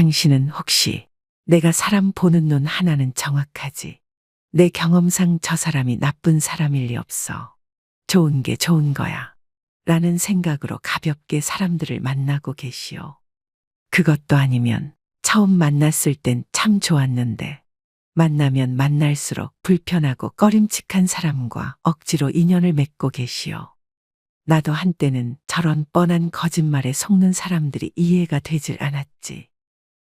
당신은 혹시 내가 사람 보는 눈 하나는 정확하지. 내 경험상 저 사람이 나쁜 사람일 리 없어. 좋은 게 좋은 거야. 라는 생각으로 가볍게 사람들을 만나고 계시오. 그것도 아니면 처음 만났을 땐 참 좋았는데 만나면 만날수록 불편하고 꺼림칙한 사람과 억지로 인연을 맺고 계시오. 나도 한때는 저런 뻔한 거짓말에 속는 사람들이 이해가 되질 않았지.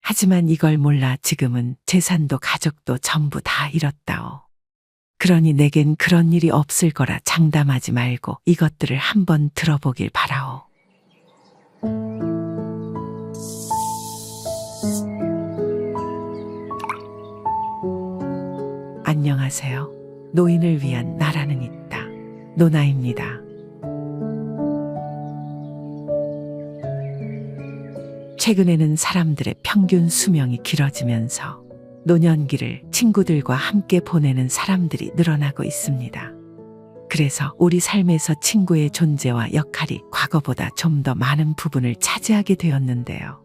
하지만 이걸 몰라 지금은 재산도 가족도 전부 다 잃었다오. 그러니 내겐 그런 일이 없을 거라 장담하지 말고 이것들을 한번 들어보길 바라오. 안녕하세요. 노인을 위한 나라는 있다. 노나입니다. 최근에는 사람들의 평균 수명이 길어지면서 노년기를 친구들과 함께 보내는 사람들이 늘어나고 있습니다. 그래서 우리 삶에서 친구의 존재와 역할이 과거보다 좀 더 많은 부분을 차지하게 되었는데요.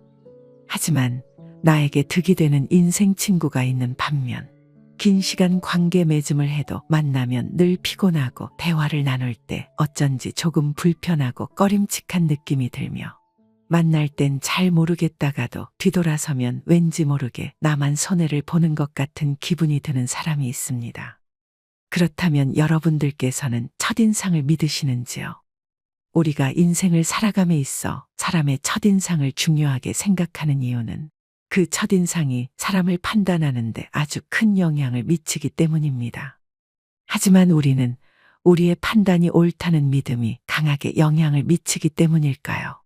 하지만 나에게 득이 되는 인생 친구가 있는 반면 긴 시간 관계 맺음을 해도 만나면 늘 피곤하고 대화를 나눌 때 어쩐지 조금 불편하고 꺼림칙한 느낌이 들며 만날 땐 잘 모르겠다가도 뒤돌아서면 왠지 모르게 나만 손해를 보는 것 같은 기분이 드는 사람이 있습니다. 그렇다면 여러분들께서는 첫인상을 믿으시는지요? 우리가 인생을 살아감에 있어 사람의 첫인상을 중요하게 생각하는 이유는 그 첫인상이 사람을 판단하는데 아주 큰 영향을 미치기 때문입니다. 하지만 우리는 우리의 판단이 옳다는 믿음이 강하게 영향을 미치기 때문일까요?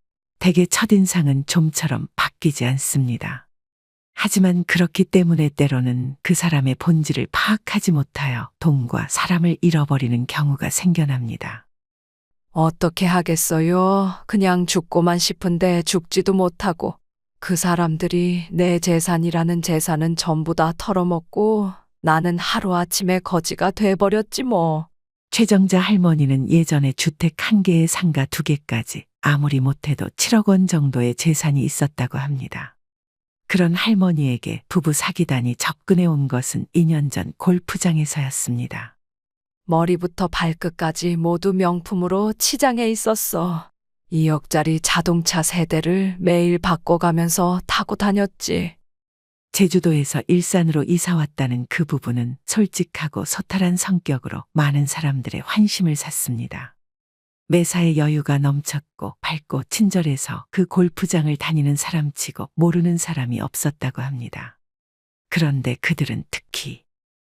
대개 첫인상은 좀처럼 바뀌지 않습니다. 하지만 그렇기 때문에 때로는 그 사람의 본질을 파악하지 못하여 돈과 사람을 잃어버리는 경우가 생겨납니다. 어떻게 하겠어요? 그냥 죽고만 싶은데 죽지도 못하고 그 사람들이 내 재산이라는 재산은 전부 다 털어먹고 나는 하루아침에 거지가 돼버렸지 뭐. 최정자 할머니는 예전에 주택 1개에 상가 2개까지 아무리 못해도 7억 원 정도의 재산이 있었다고 합니다. 그런 할머니에게 부부 사기단이 접근해 온 것은 2년 전 골프장에서였습니다. 머리부터 발끝까지 모두 명품으로 치장해 있었어. 2억짜리 자동차 세대를 매일 바꿔가면서 타고 다녔지. 제주도에서 일산으로 이사 왔다는 그 부부는 솔직하고 소탈한 성격으로 많은 사람들의 환심을 샀습니다. 매사에 여유가 넘쳤고 밝고 친절해서 그 골프장을 다니는 사람치고 모르는 사람이 없었다고 합니다. 그런데 그들은 특히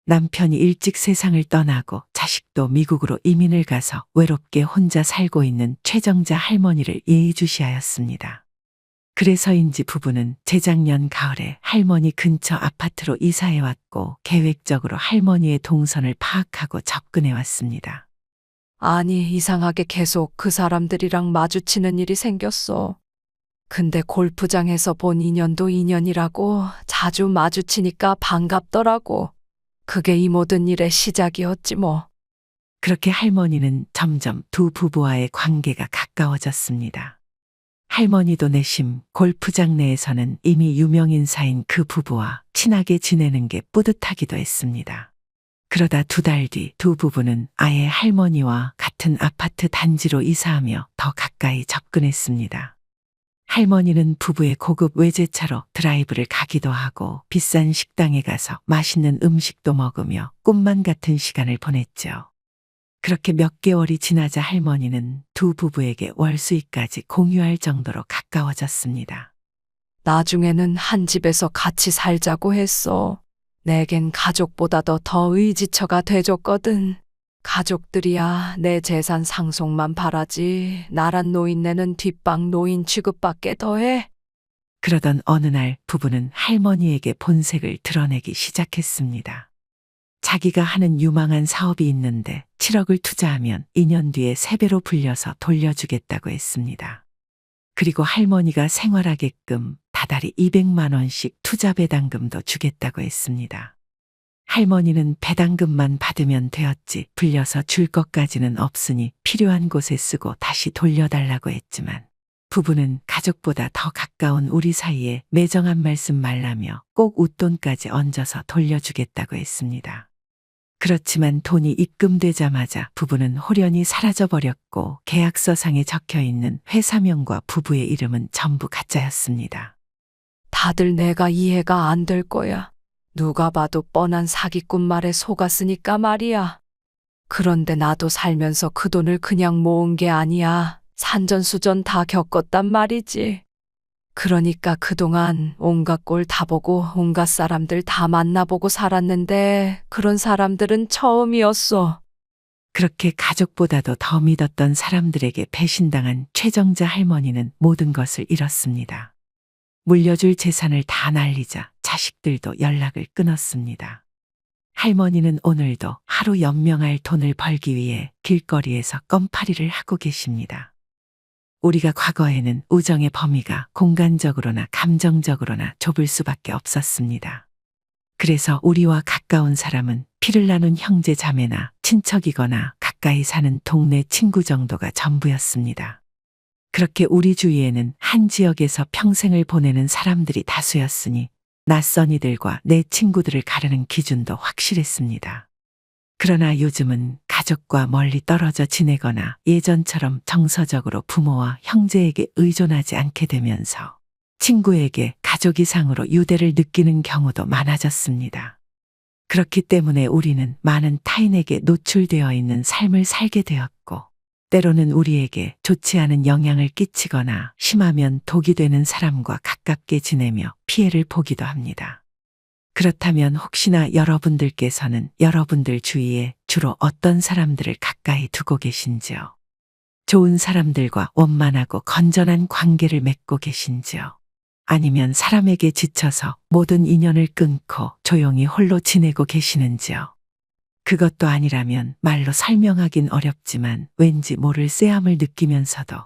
남편이 일찍 세상을 떠나고 자식도 미국으로 이민을 가서 외롭게 혼자 살고 있는 최정자 할머니를 예의주시하였습니다. 그래서인지 부부는 재작년 가을에 할머니 근처 아파트로 이사해 왔고 계획적으로 할머니의 동선을 파악하고 접근해 왔습니다. 아니, 이상하게 계속 그 사람들이랑 마주치는 일이 생겼어. 근데 골프장에서 본 인연도 인연이라고 자주 마주치니까 반갑더라고. 그게 이 모든 일의 시작이었지 뭐. 그렇게 할머니는 점점 두 부부와의 관계가 가까워졌습니다. 할머니도 내심 골프장 내에서는 이미 유명인사인 그 부부와 친하게 지내는 게 뿌듯하기도 했습니다. 그러다 2달 뒤 두 부부는 아예 할머니와 같은 아파트 단지로 이사하며 더 가까이 접근했습니다. 할머니는 부부의 고급 외제차로 드라이브를 가기도 하고 비싼 식당에 가서 맛있는 음식도 먹으며 꿈만 같은 시간을 보냈죠. 그렇게 몇 개월이 지나자 할머니는 두 부부에게 월수익까지 공유할 정도로 가까워졌습니다. 나중에는 한 집에서 같이 살자고 했어. 내겐 가족보다도 더 의지처가 돼줬거든. 가족들이야 내 재산 상속만 바라지 나란 노인네는 뒷방 노인 취급밖에 더해. 그러던 어느 날 부부는 할머니에게 본색을 드러내기 시작했습니다. 자기가 하는 유망한 사업이 있는데 7억을 투자하면 2년 뒤에 3배로 불려서 돌려주겠다고 했습니다. 그리고 할머니가 생활하게끔 다달이 200만 원씩 투자 배당금도 주겠다고 했습니다. 할머니는 배당금만 받으면 되었지 불려서 줄 것까지는 없으니 필요한 곳에 쓰고 다시 돌려달라고 했지만 부부는 가족보다 더 가까운 우리 사이에 매정한 말씀 말라며 꼭 웃돈까지 얹어서 돌려주겠다고 했습니다. 그렇지만 돈이 입금되자마자 부부는 홀연히 사라져버렸고 계약서상에 적혀있는 회사명과 부부의 이름은 전부 가짜였습니다. 다들 내가 이해가 안 될 거야. 누가 봐도 뻔한 사기꾼 말에 속았으니까 말이야. 그런데 나도 살면서 그 돈을 그냥 모은 게 아니야. 산전수전 다 겪었단 말이지. 그러니까 그동안 온갖 꼴 다 보고 온갖 사람들 다 만나보고 살았는데 그런 사람들은 처음이었어. 그렇게 가족보다도 더 믿었던 사람들에게 배신당한 최정자 할머니는 모든 것을 잃었습니다. 물려줄 재산을 다 날리자 자식들도 연락을 끊었습니다. 할머니는 오늘도 하루 연명할 돈을 벌기 위해 길거리에서 껌파리를 하고 계십니다. 우리가 과거에는 우정의 범위가 공간적으로나 감정적으로나 좁을 수밖에 없었습니다. 그래서 우리와 가까운 사람은 피를 나눈 형제 자매나 친척이거나 가까이 사는 동네 친구 정도가 전부였습니다. 그렇게 우리 주위에는 한 지역에서 평생을 보내는 사람들이 다수였으니 낯선 이들과 내 친구들을 가르는 기준도 확실했습니다. 그러나 요즘은 가족과 멀리 떨어져 지내거나 예전처럼 정서적으로 부모와 형제에게 의존하지 않게 되면서 친구에게 가족 이상으로 유대를 느끼는 경우도 많아졌습니다. 그렇기 때문에 우리는 많은 타인에게 노출되어 있는 삶을 살게 되었고, 때로는 우리에게 좋지 않은 영향을 끼치거나 심하면 독이 되는 사람과 가깝게 지내며 피해를 보기도 합니다. 그렇다면 혹시나 여러분들께서는 여러분들 주위에 주로 어떤 사람들을 가까이 두고 계신지요? 좋은 사람들과 원만하고 건전한 관계를 맺고 계신지요? 아니면 사람에게 지쳐서 모든 인연을 끊고 조용히 홀로 지내고 계시는지요? 그것도 아니라면 말로 설명하긴 어렵지만 왠지 모를 쎄함을 느끼면서도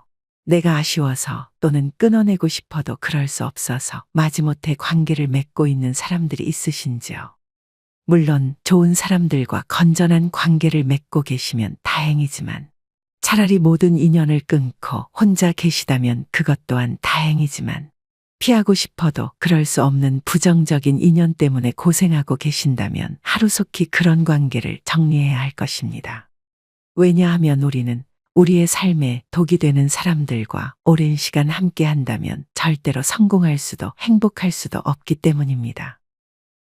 내가 아쉬워서 또는 끊어내고 싶어도 그럴 수 없어서 마지못해 관계를 맺고 있는 사람들이 있으신지요? 물론 좋은 사람들과 건전한 관계를 맺고 계시면 다행이지만 차라리 모든 인연을 끊고 혼자 계시다면 그것 또한 다행이지만 피하고 싶어도 그럴 수 없는 부정적인 인연 때문에 고생하고 계신다면 하루속히 그런 관계를 정리해야 할 것입니다. 왜냐하면 우리는 우리의 삶에 독이 되는 사람들과 오랜 시간 함께 한다면 절대로 성공할 수도 행복할 수도 없기 때문입니다.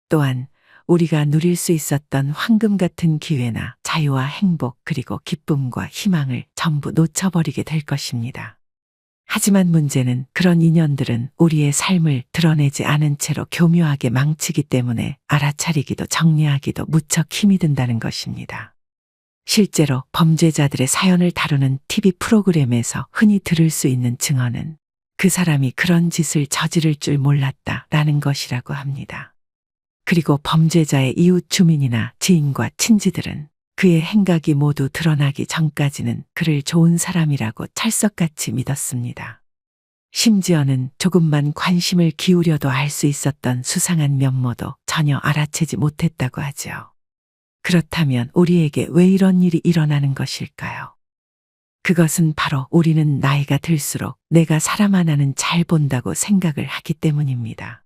또한 우리가 누릴 수 있었던 황금 같은 기회나 자유와 행복 그리고 기쁨과 희망을 전부 놓쳐버리게 될 것입니다. 하지만 문제는 그런 인연들은 우리의 삶을 드러내지 않은 채로 교묘하게 망치기 때문에 알아차리기도 정리하기도 무척 힘이 든다는 것입니다. 실제로 범죄자들의 사연을 다루는 TV 프로그램에서 흔히 들을 수 있는 증언은 그 사람이 그런 짓을 저지를 줄 몰랐다라는 것이라고 합니다. 그리고 범죄자의 이웃 주민이나 지인과 친지들은 그의 행각이 모두 드러나기 전까지는 그를 좋은 사람이라고 찰석같이 믿었습니다. 심지어는 조금만 관심을 기울여도 알 수 있었던 수상한 면모도 전혀 알아채지 못했다고 하죠. 그렇다면 우리에게 왜 이런 일이 일어나는 것일까요? 그것은 바로 우리는 나이가 들수록 내가 사람 하나는 잘 본다고 생각을 하기 때문입니다.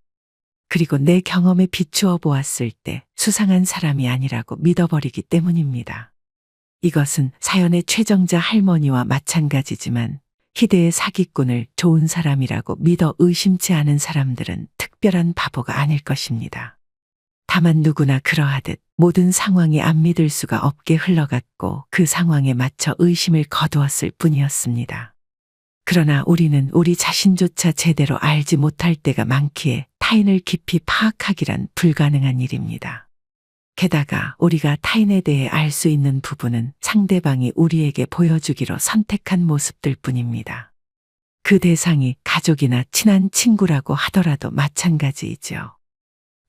그리고 내 경험에 비추어 보았을 때 수상한 사람이 아니라고 믿어버리기 때문입니다. 이것은 사연의 최정자 할머니와 마찬가지지만 희대의 사기꾼을 좋은 사람이라고 믿어 의심치 않은 사람들은 특별한 바보가 아닐 것입니다. 다만 누구나 그러하듯 모든 상황이 안 믿을 수가 없게 흘러갔고 그 상황에 맞춰 의심을 거두었을 뿐이었습니다. 그러나 우리는 우리 자신조차 제대로 알지 못할 때가 많기에 타인을 깊이 파악하기란 불가능한 일입니다. 게다가 우리가 타인에 대해 알 수 있는 부분은 상대방이 우리에게 보여주기로 선택한 모습들 뿐입니다. 그 대상이 가족이나 친한 친구라고 하더라도 마찬가지이죠.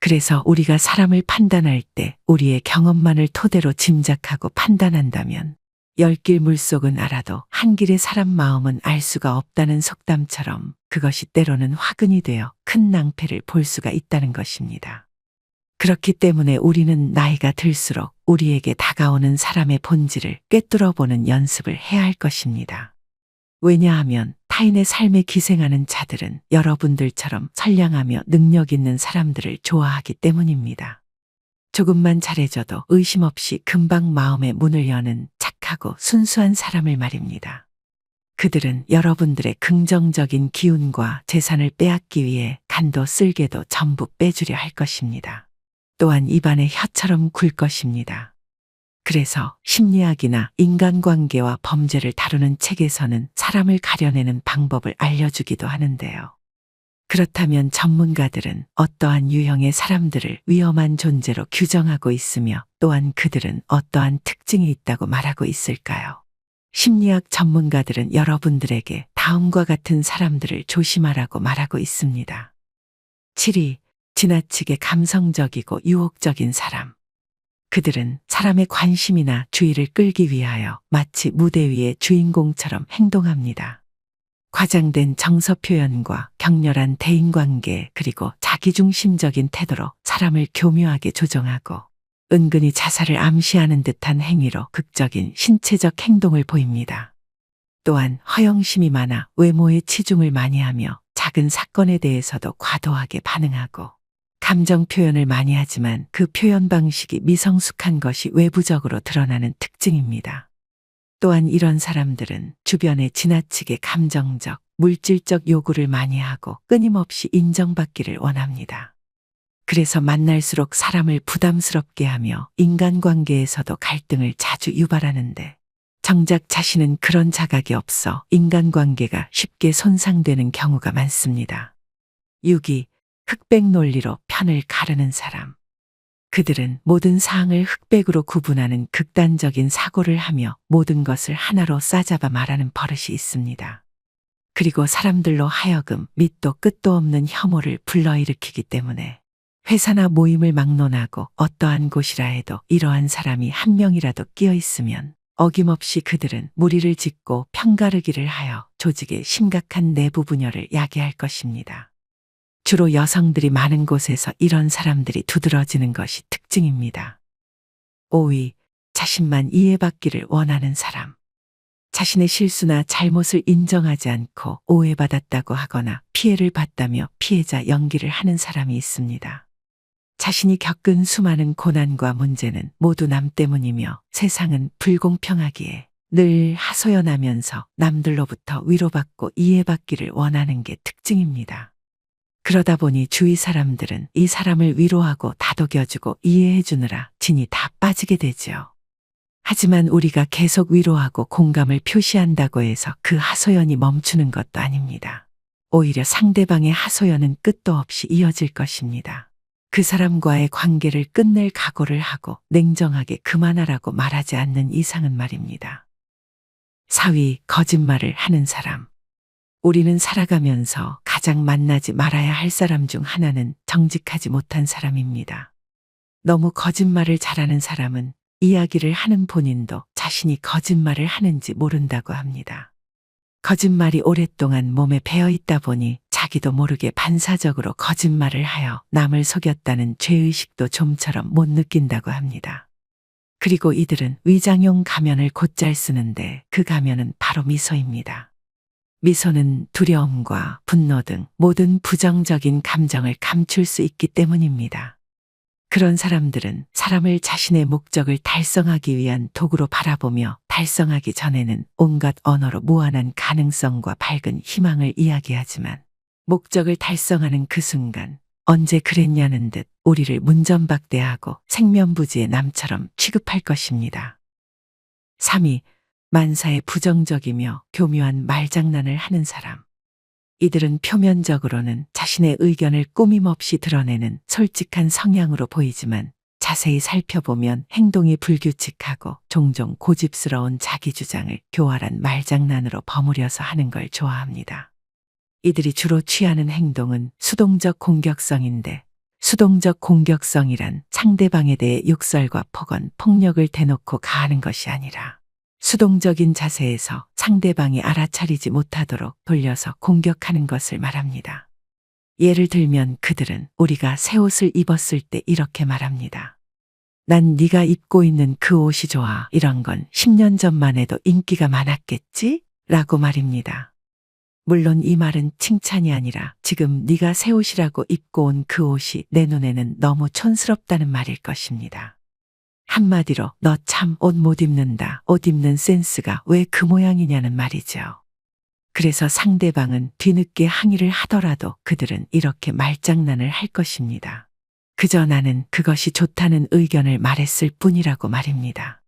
그래서 우리가 사람을 판단할 때 우리의 경험만을 토대로 짐작하고 판단한다면 열길 물속은 알아도 한 길의 사람 마음은 알 수가 없다는 속담처럼 그것이 때로는 화근이 되어 큰 낭패를 볼 수가 있다는 것입니다. 그렇기 때문에 우리는 나이가 들수록 우리에게 다가오는 사람의 본질을 꿰뚫어 보는 연습을 해야 할 것입니다. 왜냐하면 타인의 삶에 기생하는 자들은 여러분들처럼 선량하며 능력 있는 사람들을 좋아하기 때문입니다. 조금만 잘해줘도 의심 없이 금방 마음의 문을 여는 착하고 순수한 사람을 말입니다. 그들은 여러분들의 긍정적인 기운과 재산을 빼앗기 위해 간도 쓸개도 전부 빼주려 할 것입니다. 또한 입안에 혀처럼 굴 것입니다. 그래서 심리학이나 인간관계와 범죄를 다루는 책에서는 사람을 가려내는 방법을 알려주기도 하는데요. 그렇다면 전문가들은 어떠한 유형의 사람들을 위험한 존재로 규정하고 있으며 또한 그들은 어떠한 특징이 있다고 말하고 있을까요? 심리학 전문가들은 여러분들에게 다음과 같은 사람들을 조심하라고 말하고 있습니다. 7위, 지나치게 감성적이고 유혹적인 사람. 그들은 사람의 관심이나 주의를 끌기 위하여 마치 무대 위의 주인공처럼 행동합니다. 과장된 정서 표현과 격렬한 대인관계 그리고 자기중심적인 태도로 사람을 교묘하게 조종하고 은근히 자살을 암시하는 듯한 행위로 극적인 신체적 행동을 보입니다. 또한 허영심이 많아 외모에 치중을 많이 하며 작은 사건에 대해서도 과도하게 반응하고 감정 표현을 많이 하지만 그 표현 방식이 미성숙한 것이 외부적으로 드러나는 특징입니다. 또한 이런 사람들은 주변에 지나치게 감정적, 물질적 요구를 많이 하고 끊임없이 인정받기를 원합니다. 그래서 만날수록 사람을 부담스럽게 하며 인간관계에서도 갈등을 자주 유발하는데 정작 자신은 그런 자각이 없어 인간관계가 쉽게 손상되는 경우가 많습니다. 6위, 흑백 논리로 편을 가르는 사람. 그들은 모든 사항을 흑백으로 구분하는 극단적인 사고를 하며 모든 것을 하나로 싸잡아 말하는 버릇이 있습니다. 그리고 사람들로 하여금 밑도 끝도 없는 혐오를 불러일으키기 때문에 회사나 모임을 막론하고 어떠한 곳이라 해도 이러한 사람이 한 명이라도 끼어 있으면 어김없이 그들은 무리를 짓고 편가르기를 하여 조직의 심각한 내부 분열을 야기할 것입니다. 주로 여성들이 많은 곳에서 이런 사람들이 두드러지는 것이 특징입니다. 5위, 자신만 이해받기를 원하는 사람. 자신의 실수나 잘못을 인정하지 않고 오해받았다고 하거나 피해를 봤다며 피해자 연기를 하는 사람이 있습니다. 자신이 겪은 수많은 고난과 문제는 모두 남 때문이며 세상은 불공평하기에 늘 하소연하면서 남들로부터 위로받고 이해받기를 원하는 게 특징입니다. 그러다 보니 주위 사람들은 이 사람을 위로하고 다독여주고 이해해주느라 진이 다 빠지게 되지요. 하지만 우리가 계속 위로하고 공감을 표시한다고 해서 그 하소연이 멈추는 것도 아닙니다. 오히려 상대방의 하소연은 끝도 없이 이어질 것입니다. 그 사람과의 관계를 끝낼 각오를 하고 냉정하게 그만하라고 말하지 않는 이상은 말입니다. 4위, 거짓말을 하는 사람. 우리는 살아가면서 가장 만나지 말아야 할 사람 중 하나는 정직하지 못한 사람입니다. 너무 거짓말을 잘하는 사람은 이야기를 하는 본인도 자신이 거짓말을 하는지 모른다고 합니다. 거짓말이 오랫동안 몸에 배어 있다 보니 자기도 모르게 반사적으로 거짓말을 하여 남을 속였다는 죄의식도 좀처럼 못 느낀다고 합니다. 그리고 이들은 위장용 가면을 곧잘 쓰는데 그 가면은 바로 미소입니다. 미소는 두려움과 분노 등 모든 부정적인 감정을 감출 수 있기 때문입니다. 그런 사람들은 사람을 자신의 목적을 달성하기 위한 도구로 바라보며 달성하기 전에는 온갖 언어로 무한한 가능성과 밝은 희망을 이야기하지만 목적을 달성하는 그 순간 언제 그랬냐는 듯 우리를 문전박대하고 생면부지의 남처럼 취급할 것입니다. 3위, 만사에 부정적이며 교묘한 말장난을 하는 사람. 이들은 표면적으로는 자신의 의견을 꾸밈없이 드러내는 솔직한 성향으로 보이지만 자세히 살펴보면 행동이 불규칙하고 종종 고집스러운 자기 주장을 교활한 말장난으로 버무려서 하는 걸 좋아합니다. 이들이 주로 취하는 행동은 수동적 공격성인데 수동적 공격성이란 상대방에 대해 욕설과 폭언, 폭력을 대놓고 가하는 것이 아니라 수동적인 자세에서 상대방이 알아차리지 못하도록 돌려서 공격하는 것을 말합니다. 예를 들면 그들은 우리가 새 옷을 입었을 때 이렇게 말합니다. 난 네가 입고 있는 그 옷이 좋아. 이런 건 10년 전만 해도 인기가 많았겠지? 라고 말입니다. 물론 이 말은 칭찬이 아니라 지금 네가 새 옷이라고 입고 온 그 옷이 내 눈에는 너무 촌스럽다는 말일 것입니다. 한마디로 너 참 옷 못 입는다. 옷 입는 센스가 왜 그 모양이냐는 말이죠. 그래서 상대방은 뒤늦게 항의를 하더라도 그들은 이렇게 말장난을 할 것입니다. 그저 나는 그것이 좋다는 의견을 말했을 뿐이라고 말입니다.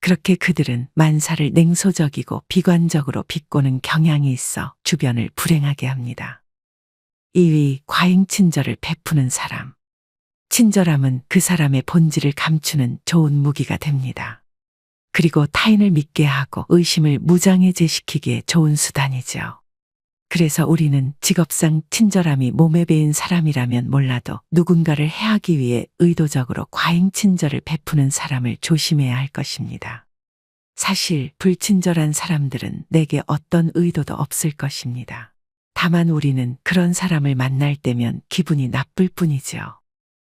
그렇게 그들은 만사를 냉소적이고 비관적으로 비꼬는 경향이 있어 주변을 불행하게 합니다. 2위, 과잉 친절을 베푸는 사람. 친절함은 그 사람의 본질을 감추는 좋은 무기가 됩니다. 그리고 타인을 믿게 하고 의심을 무장해제시키기에 좋은 수단이죠. 그래서 우리는 직업상 친절함이 몸에 배인 사람이라면 몰라도 누군가를 해하기 위해 의도적으로 과잉 친절을 베푸는 사람을 조심해야 할 것입니다. 사실 불친절한 사람들은 내게 어떤 의도도 없을 것입니다. 다만 우리는 그런 사람을 만날 때면 기분이 나쁠 뿐이죠.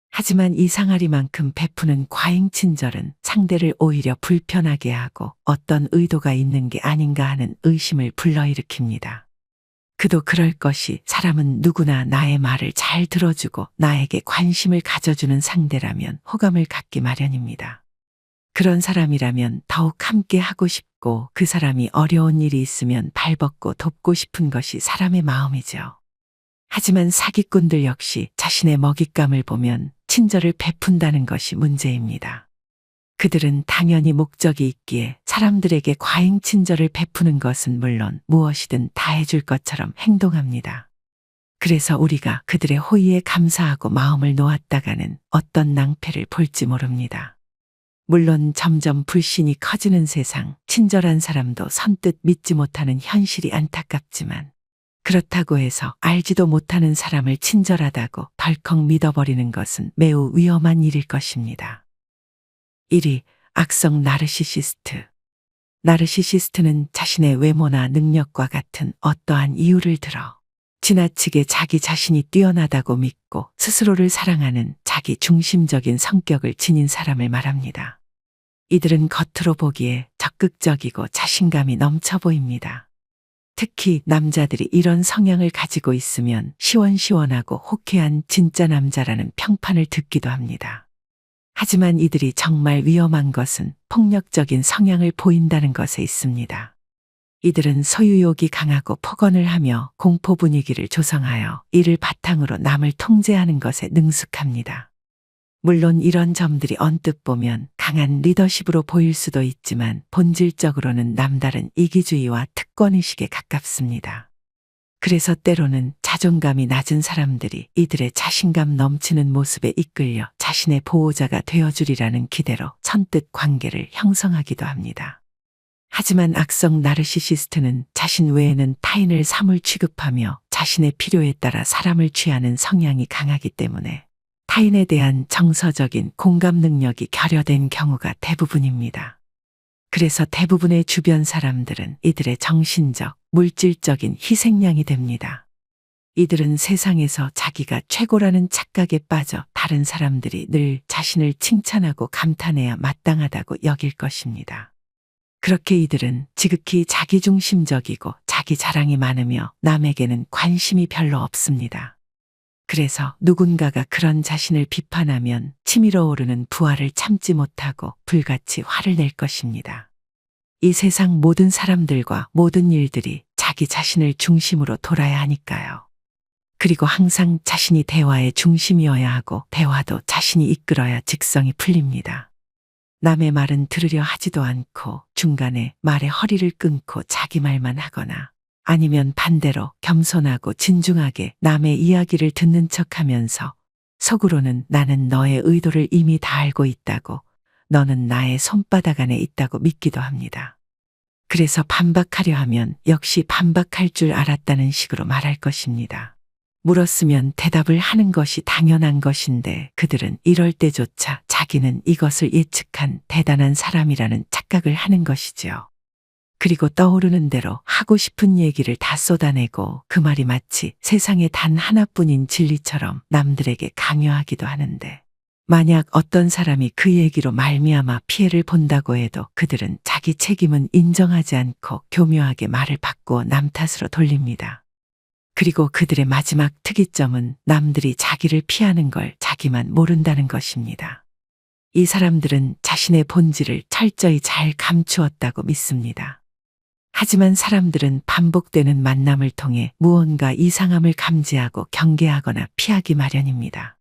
하지만 이 상아리만큼 베푸는 과잉 친절은 상대를 오히려 불편하게 하고 어떤 의도가 있는 게 아닌가 하는 의심을 불러일으킵니다. 그도 그럴 것이 사람은 누구나 나의 말을 잘 들어주고 나에게 관심을 가져주는 상대라면 호감을 갖기 마련입니다. 그런 사람이라면 더욱 함께 하고 싶고 그 사람이 어려운 일이 있으면 발벗고 돕고 싶은 것이 사람의 마음이죠. 하지만 사기꾼들 역시 자신의 먹잇감을 보면 친절을 베푼다는 것이 문제입니다. 그들은 당연히 목적이 있기에 사람들에게 과잉 친절을 베푸는 것은 물론 무엇이든 다 해줄 것처럼 행동합니다. 그래서 우리가 그들의 호의에 감사하고 마음을 놓았다가는 어떤 낭패를 볼지 모릅니다. 물론 점점 불신이 커지는 세상, 친절한 사람도 선뜻 믿지 못하는 현실이 안타깝지만 그렇다고 해서 알지도 못하는 사람을 친절하다고 덜컥 믿어버리는 것은 매우 위험한 일일 것입니다. 1위, 악성 나르시시스트. 나르시시스트는 자신의 외모나 능력과 같은 어떠한 이유를 들어 지나치게 자기 자신이 뛰어나다고 믿고 스스로를 사랑하는 자기 중심적인 성격을 지닌 사람을 말합니다. 이들은 겉으로 보기에 적극적이고 자신감이 넘쳐 보입니다. 특히 남자들이 이런 성향을 가지고 있으면 시원시원하고 호쾌한 진짜 남자라는 평판을 듣기도 합니다. 하지만 이들이 정말 위험한 것은 폭력적인 성향을 보인다는 것에 있습니다. 이들은 소유욕이 강하고 폭언을 하며 공포 분위기를 조성하여 이를 바탕으로 남을 통제하는 것에 능숙합니다. 물론 이런 점들이 언뜻 보면 강한 리더십으로 보일 수도 있지만 본질적으로는 남다른 이기주의와 특권의식에 가깝습니다. 그래서 때로는 자존감이 낮은 사람들이 이들의 자신감 넘치는 모습에 이끌려 자신의 보호자가 되어주리라는 기대로 선뜻 관계를 형성하기도 합니다. 하지만 악성 나르시시스트는 자신 외에는 타인을 사물 취급하며 자신의 필요에 따라 사람을 취하는 성향이 강하기 때문에 타인에 대한 정서적인 공감 능력이 결여된 경우가 대부분입니다. 그래서 대부분의 주변 사람들은 이들의 정신적, 물질적인 희생양이 됩니다. 이들은 세상에서 자기가 최고라는 착각에 빠져 다른 사람들이 늘 자신을 칭찬하고 감탄해야 마땅하다고 여길 것입니다. 그렇게 이들은 지극히 자기중심적이고 자기 자랑이 많으며 남에게는 관심이 별로 없습니다. 그래서 누군가가 그런 자신을 비판하면 치밀어 오르는 부하를 참지 못하고 불같이 화를 낼 것입니다. 이 세상 모든 사람들과 모든 일들이 자기 자신을 중심으로 돌아야 하니까요. 그리고 항상 자신이 대화의 중심이어야 하고 대화도 자신이 이끌어야 직성이 풀립니다. 남의 말은 들으려 하지도 않고 중간에 말의 허리를 끊고 자기 말만 하거나 아니면 반대로 겸손하고 진중하게 남의 이야기를 듣는 척하면서 속으로는 나는 너의 의도를 이미 다 알고 있다고, 너는 나의 손바닥 안에 있다고 믿기도 합니다. 그래서 반박하려 하면 역시 반박할 줄 알았다는 식으로 말할 것입니다. 물었으면 대답을 하는 것이 당연한 것인데 그들은 이럴 때조차 자기는 이것을 예측한 대단한 사람이라는 착각을 하는 것이지요. 그리고 떠오르는 대로 하고 싶은 얘기를 다 쏟아내고 그 말이 마치 세상에 단 하나뿐인 진리처럼 남들에게 강요하기도 하는데 만약 어떤 사람이 그 얘기로 말미암아 피해를 본다고 해도 그들은 자기 책임은 인정하지 않고 교묘하게 말을 바꾸어 남 탓으로 돌립니다. 그리고 그들의 마지막 특이점은 남들이 자기를 피하는 걸 자기만 모른다는 것입니다. 이 사람들은 자신의 본질을 철저히 잘 감추었다고 믿습니다. 하지만 사람들은 반복되는 만남을 통해 무언가 이상함을 감지하고 경계하거나 피하기 마련입니다.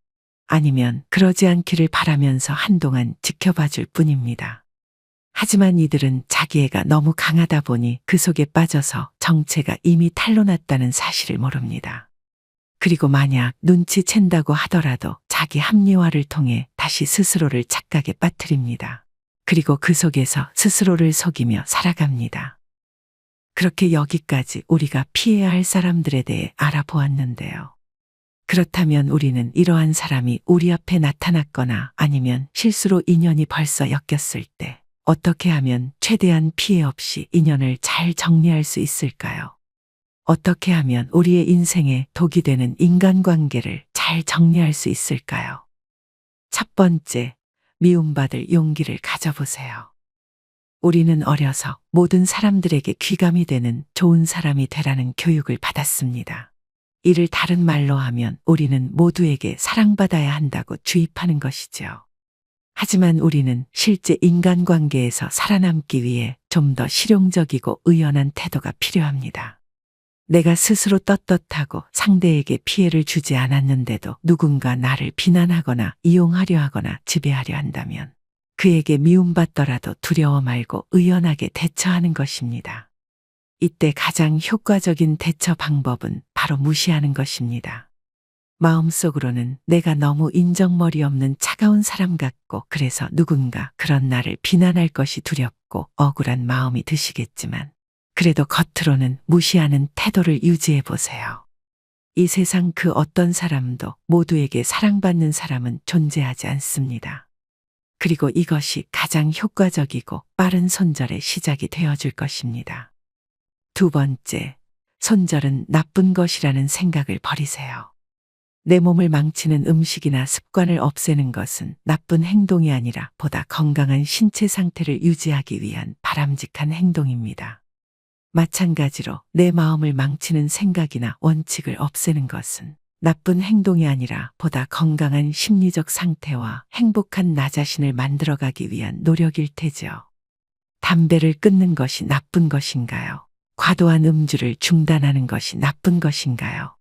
아니면 그러지 않기를 바라면서 한동안 지켜봐줄 뿐입니다. 하지만 이들은 자기애가 너무 강하다 보니 그 속에 빠져서 정체가 이미 탄로났다는 사실을 모릅니다. 그리고 만약 눈치챈다고 하더라도 자기 합리화를 통해 다시 스스로를 착각에 빠뜨립니다. 그리고 그 속에서 스스로를 속이며 살아갑니다. 그렇게 여기까지 우리가 피해야 할 사람들에 대해 알아보았는데요. 그렇다면 우리는 이러한 사람이 우리 앞에 나타났거나 아니면 실수로 인연이 벌써 엮였을 때 어떻게 하면 최대한 피해 없이 인연을 잘 정리할 수 있을까요? 어떻게 하면 우리의 인생에 독이 되는 인간관계를 잘 정리할 수 있을까요? 첫 번째, 미움받을 용기를 가져보세요. 우리는 어려서 모든 사람들에게 귀감이 되는 좋은 사람이 되라는 교육을 받았습니다. 이를 다른 말로 하면 우리는 모두에게 사랑받아야 한다고 주입하는 것이죠. 하지만 우리는 실제 인간관계에서 살아남기 위해 좀 더 실용적이고 의연한 태도가 필요합니다. 내가 스스로 떳떳하고 상대에게 피해를 주지 않았는데도 누군가 나를 비난하거나 이용하려 하거나 지배하려 한다면 그에게 미움받더라도 두려워 말고 의연하게 대처하는 것입니다. 이때 가장 효과적인 대처 방법은 바로 무시하는 것입니다. 마음속으로는 내가 너무 인정머리 없는 차가운 사람 같고 그래서 누군가 그런 나를 비난할 것이 두렵고 억울한 마음이 드시겠지만 그래도 겉으로는 무시하는 태도를 유지해 보세요. 이 세상 그 어떤 사람도 모두에게 사랑받는 사람은 존재하지 않습니다. 그리고 이것이 가장 효과적이고 빠른 손절의 시작이 되어줄 것입니다. 두 번째, 손절은 나쁜 것이라는 생각을 버리세요. 내 몸을 망치는 음식이나 습관을 없애는 것은 나쁜 행동이 아니라 보다 건강한 신체 상태를 유지하기 위한 바람직한 행동입니다. 마찬가지로 내 마음을 망치는 생각이나 원칙을 없애는 것은 나쁜 행동이 아니라 보다 건강한 심리적 상태와 행복한 나 자신을 만들어가기 위한 노력일 테죠. 담배를 끊는 것이 나쁜 것인가요? 과도한 음주를 중단하는 것이 나쁜 것인가요?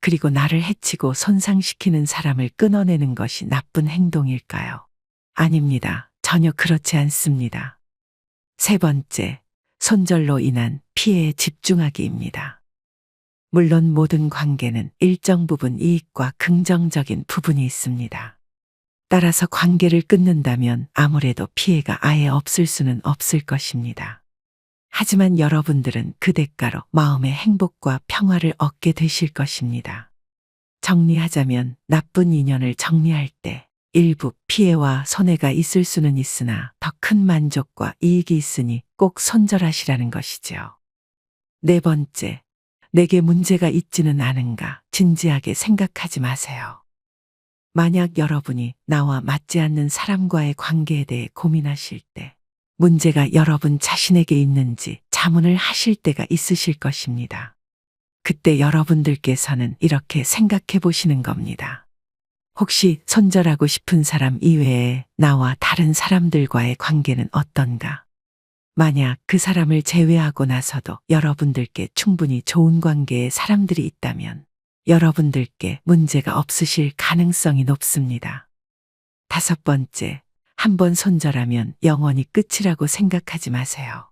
그리고 나를 해치고 손상시키는 사람을 끊어내는 것이 나쁜 행동일까요? 아닙니다. 전혀 그렇지 않습니다. 세 번째, 손절로 인한 피해에 집중하기입니다. 물론 모든 관계는 일정 부분 이익과 긍정적인 부분이 있습니다. 따라서 관계를 끊는다면 아무래도 피해가 아예 없을 수는 없을 것입니다. 하지만 여러분들은 그 대가로 마음의 행복과 평화를 얻게 되실 것입니다. 정리하자면 나쁜 인연을 정리할 때 일부 피해와 손해가 있을 수는 있으나 더 큰 만족과 이익이 있으니 꼭 손절하시라는 것이죠. 네 번째, 내게 문제가 있지는 않은가 진지하게 생각하지 마세요. 만약 여러분이 나와 맞지 않는 사람과의 관계에 대해 고민하실 때 문제가 여러분 자신에게 있는지 자문을 하실 때가 있으실 것입니다. 그때 여러분들께서는 이렇게 생각해 보시는 겁니다. 혹시 손절하고 싶은 사람 이외에 나와 다른 사람들과의 관계는 어떤가? 만약 그 사람을 제외하고 나서도 여러분들께 충분히 좋은 관계의 사람들이 있다면 여러분들께 문제가 없으실 가능성이 높습니다. 다섯 번째, 한번 손절하면 영원히 끝이라고 생각하지 마세요.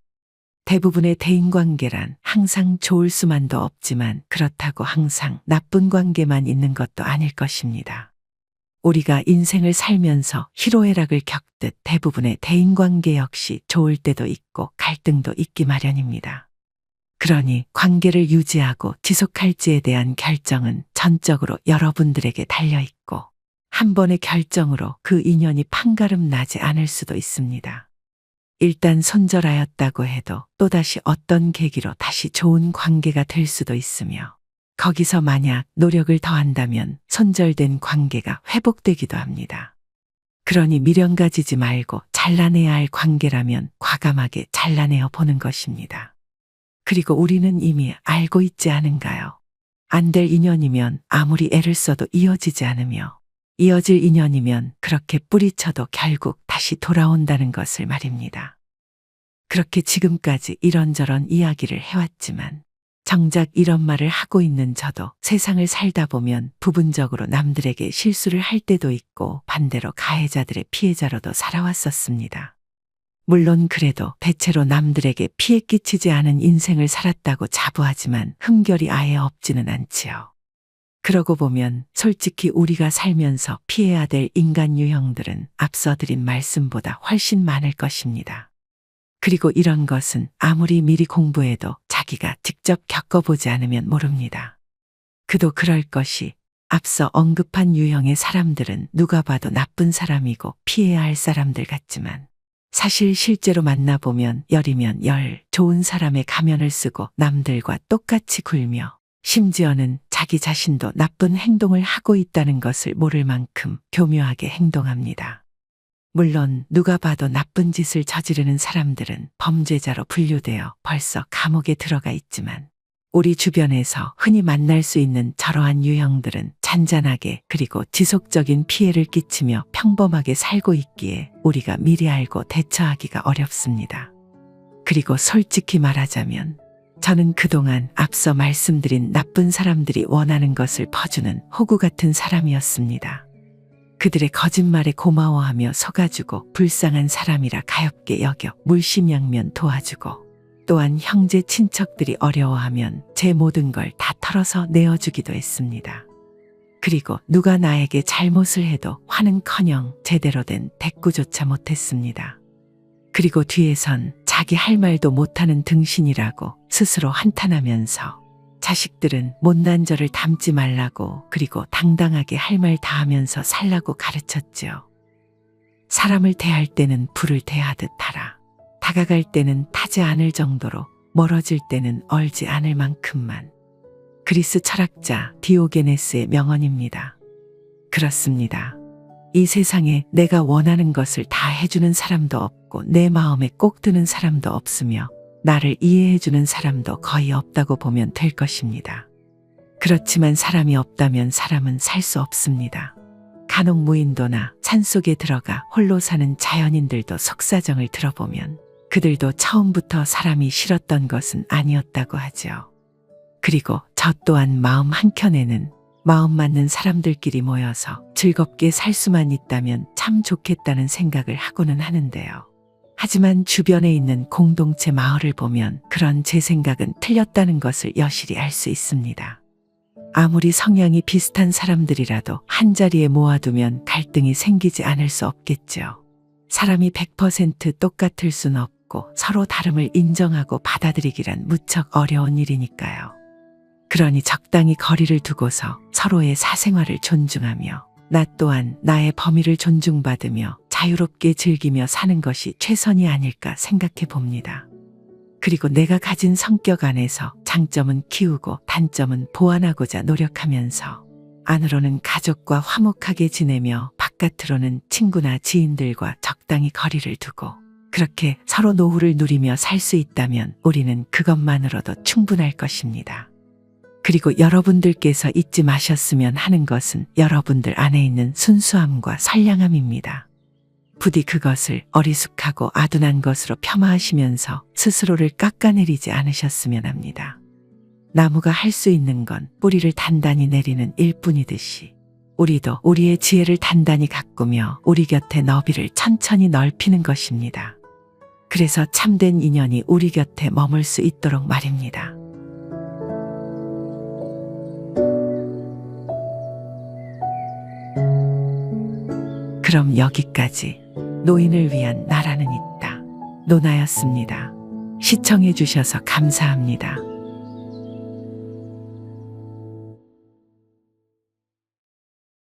대부분의 대인관계란 항상 좋을 수만도 없지만 그렇다고 항상 나쁜 관계만 있는 것도 아닐 것입니다. 우리가 인생을 살면서 희로애락을 겪듯 대부분의 대인관계 역시 좋을 때도 있고 갈등도 있기 마련입니다. 그러니 관계를 유지하고 지속할지에 대한 결정은 전적으로 여러분들에게 달려있고 한 번의 결정으로 그 인연이 판가름 나지 않을 수도 있습니다. 일단 손절하였다고 해도 또다시 어떤 계기로 다시 좋은 관계가 될 수도 있으며 거기서 만약 노력을 더한다면 손절된 관계가 회복되기도 합니다. 그러니 미련 가지지 말고 잘라내야 할 관계라면 과감하게 잘라내어 보는 것입니다. 그리고 우리는 이미 알고 있지 않은가요? 안 될 인연이면 아무리 애를 써도 이어지지 않으며 이어질 인연이면 그렇게 뿌리쳐도 결국 다시 돌아온다는 것을 말입니다. 그렇게 지금까지 이런저런 이야기를 해왔지만 정작 이런 말을 하고 있는 저도 세상을 살다 보면 부분적으로 남들에게 실수를 할 때도 있고 반대로 가해자들의 피해자로도 살아왔었습니다. 물론 그래도 대체로 남들에게 피해 끼치지 않은 인생을 살았다고 자부하지만 흠결이 아예 없지는 않지요. 그러고 보면 솔직히 우리가 살면서 피해야 될 인간 유형들은 앞서 드린 말씀보다 훨씬 많을 것입니다. 그리고 이런 것은 아무리 미리 공부해도 자기가 직접 겪어보지 않으면 모릅니다. 그도 그럴 것이 앞서 언급한 유형의 사람들은 누가 봐도 나쁜 사람이고 피해야 할 사람들 같지만 사실 실제로 만나보면 열이면 열 좋은 사람의 가면을 쓰고 남들과 똑같이 굴며 심지어는 자기 자신도 나쁜 행동을 하고 있다는 것을 모를 만큼 교묘하게 행동합니다. 물론 누가 봐도 나쁜 짓을 저지르는 사람들은 범죄자로 분류되어 벌써 감옥에 들어가 있지만 우리 주변에서 흔히 만날 수 있는 저러한 유형들은 잔잔하게 그리고 지속적인 피해를 끼치며 평범하게 살고 있기에 우리가 미리 알고 대처하기가 어렵습니다. 그리고 솔직히 말하자면 저는 그동안 앞서 말씀드린 나쁜 사람들이 원하는 것을 퍼주는 호구 같은 사람이었습니다. 그들의 거짓말에 고마워하며 속아주고 불쌍한 사람이라 가엾게 여겨 물심양면 도와주고 또한 형제 친척들이 어려워하면 제 모든 걸 다 털어서 내어주기도 했습니다. 그리고 누가 나에게 잘못을 해도 화는커녕 제대로 된 대꾸조차 못했습니다. 그리고 뒤에선 자기 할 말도 못하는 등신이라고 스스로 한탄하면서 자식들은 못난 저를 닮지 말라고 그리고 당당하게 할 말 다 하면서 살라고 가르쳤지요. 사람을 대할 때는 불을 대하듯 하라. 다가갈 때는 타지 않을 정도로 멀어질 때는 얼지 않을 만큼만. 그리스 철학자 디오게네스의 명언입니다. 그렇습니다. 이 세상에 내가 원하는 것을 다 해주는 사람도 없고 내 마음에 꼭 드는 사람도 없으며 나를 이해해주는 사람도 거의 없다고 보면 될 것입니다. 그렇지만 사람이 없다면 사람은 살 수 없습니다. 간혹 무인도나 산속에 들어가 홀로 사는 자연인들도 속사정을 들어보면 그들도 처음부터 사람이 싫었던 것은 아니었다고 하죠. 그리고 저 또한 마음 한켠에는 마음 맞는 사람들끼리 모여서 즐겁게 살 수만 있다면 참 좋겠다는 생각을 하고는 하는데요. 하지만 주변에 있는 공동체 마을을 보면 그런 제 생각은 틀렸다는 것을 여실히 알 수 있습니다. 아무리 성향이 비슷한 사람들이라도 한자리에 모아두면 갈등이 생기지 않을 수 없겠죠. 사람이 100% 똑같을 순 없고 서로 다름을 인정하고 받아들이기란 무척 어려운 일이니까요. 그러니 적당히 거리를 두고서 서로의 사생활을 존중하며 나 또한 나의 범위를 존중받으며 자유롭게 즐기며 사는 것이 최선이 아닐까 생각해 봅니다. 그리고 내가 가진 성격 안에서 장점은 키우고 단점은 보완하고자 노력하면서 안으로는 가족과 화목하게 지내며 바깥으로는 친구나 지인들과 적당히 거리를 두고 그렇게 서로 노후를 누리며 살 수 있다면 우리는 그것만으로도 충분할 것입니다. 그리고 여러분들께서 잊지 마셨으면 하는 것은 여러분들 안에 있는 순수함과 선량함입니다. 부디 그것을 어리숙하고 아둔한 것으로 폄하하시면서 스스로를 깎아내리지 않으셨으면 합니다. 나무가 할 수 있는 건 뿌리를 단단히 내리는 일뿐이듯이 우리도 우리의 지혜를 단단히 가꾸며 우리 곁에 너비를 천천히 넓히는 것입니다. 그래서 참된 인연이 우리 곁에 머물 수 있도록 말입니다. 그럼 여기까지 노인을 위한 나라는 있다. 노나였습니다. 시청해 주셔서 감사합니다.